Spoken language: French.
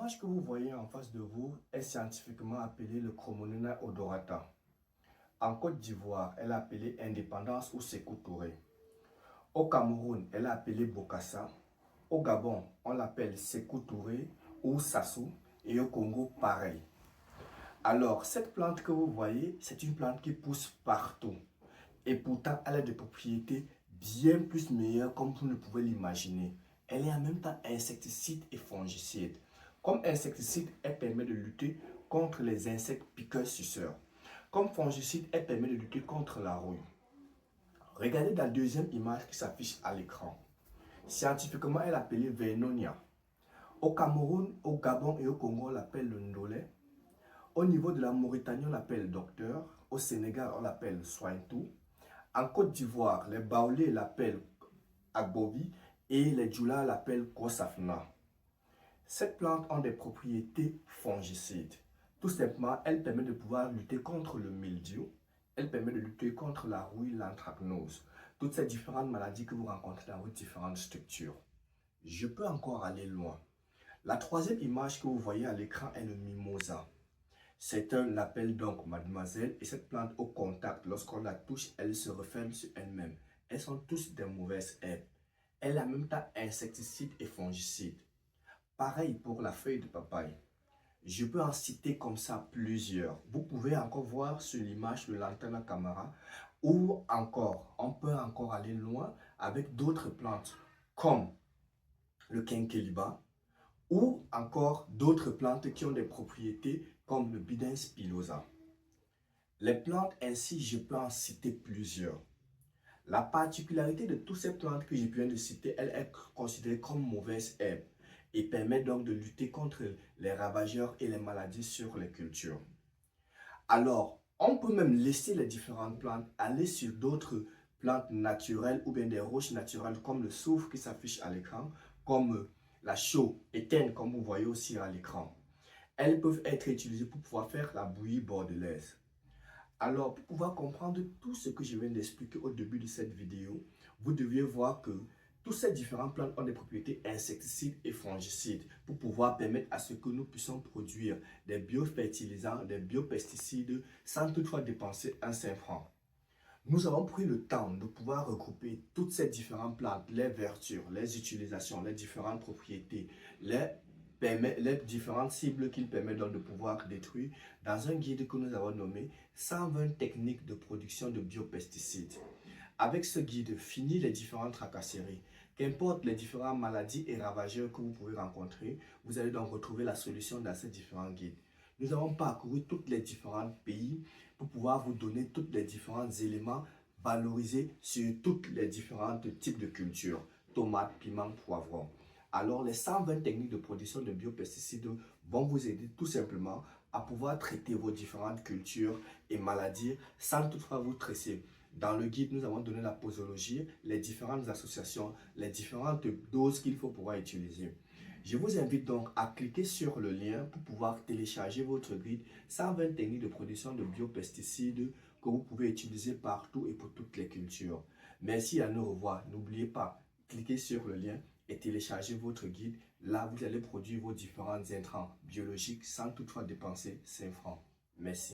L'image que vous voyez en face de vous est scientifiquement appelée le Cromonena odorata. En Côte d'Ivoire, elle est appelée Indépendance ou Sékou Touré. Au Cameroun, elle est appelée Bokassa. Au Gabon, on l'appelle Sékou Touré ou Sassou. Et au Congo, pareil. Alors, cette plante que vous voyez, c'est une plante qui pousse partout. Et pourtant, elle a des propriétés bien plus meilleures comme vous ne pouvez l'imaginer. Elle est en même temps insecticide et fongicide. Comme insecticide, elle permet de lutter contre les insectes piqueurs-suceurs. Comme fongicide, elle permet de lutter contre la rouille. Regardez la deuxième image qui s'affiche à l'écran. Scientifiquement, elle est appelée Vernonia. Au Cameroun, au Gabon et au Congo, on l'appelle le Ndolé. Au niveau de la Mauritanie, on l'appelle docteur. Au Sénégal, on l'appelle sointou. En Côte d'Ivoire, les Baoulés l'appellent Agbovi et les Djoula l'appellent Kosafna. Cette plante a des propriétés fongicides. Tout simplement, elle permet de pouvoir lutter contre le mildiou. Elle permet de lutter contre la rouille, l'anthracnose. Toutes ces différentes maladies que vous rencontrez dans vos différentes structures. Je peux encore aller loin. La troisième image que vous voyez à l'écran est le mimosa. C'est un appel donc mademoiselle et cette plante au contact, lorsqu'on la touche, elle se referme sur elle-même. Elles sont tous des mauvaises herbes. Elle est en même temps insecticide et fongicide. Pareil pour la feuille de papaye. Je peux en citer comme ça plusieurs. Vous pouvez encore voir sur l'image le lantana camara ou encore, on peut encore aller loin avec d'autres plantes comme le quinqueliba ou encore d'autres plantes qui ont des propriétés comme le Bidens pilosa. Les plantes ainsi, je peux en citer plusieurs. La particularité de toutes ces plantes que je viens de citer, elle est considérée comme mauvaise herbe et permet donc de lutter contre les ravageurs et les maladies sur les cultures. Alors, on peut même laisser les différentes plantes aller sur d'autres plantes naturelles ou bien des roches naturelles comme le soufre qui s'affiche à l'écran, comme la chaux éteinte comme vous voyez aussi à l'écran. Elles peuvent être utilisées pour pouvoir faire la bouillie bordelaise. Alors, pour pouvoir comprendre tout ce que je viens d'expliquer au début de cette vidéo, vous deviez voir que toutes ces différentes plantes ont des propriétés insecticides et fongicides pour pouvoir permettre à ce que nous puissions produire des biofertilisants, des biopesticides sans toutefois dépenser un seul franc. Nous avons pris le temps de pouvoir regrouper toutes ces différentes plantes, les vertus, les utilisations, les différentes propriétés, les différentes cibles qu'il permet donc de pouvoir détruire dans un guide que nous avons nommé 120 techniques de production de biopesticides. Avec ce guide, fini les différentes tracasseries. Qu'importe les différentes maladies et ravageurs que vous pouvez rencontrer, vous allez donc retrouver la solution dans ces différents guides. Nous avons parcouru tous les différents pays pour pouvoir vous donner tous les différents éléments valorisés sur tous les différents types de cultures, tomates, piments, poivrons. Alors, les 120 techniques de production de biopesticides vont vous aider tout simplement à pouvoir traiter vos différentes cultures et maladies sans toutefois vous stresser. Dans le guide, nous avons donné la posologie, les différentes associations, les différentes doses qu'il faut pouvoir utiliser. Je vous invite donc à cliquer sur le lien pour pouvoir télécharger votre guide 120 techniques de production de biopesticides que vous pouvez utiliser partout et pour toutes les cultures. Merci, à nous revoir. N'oubliez pas, cliquez sur le lien et téléchargez votre guide. Là, vous allez produire vos différents intrants biologiques sans toutefois dépenser 5 francs. Merci.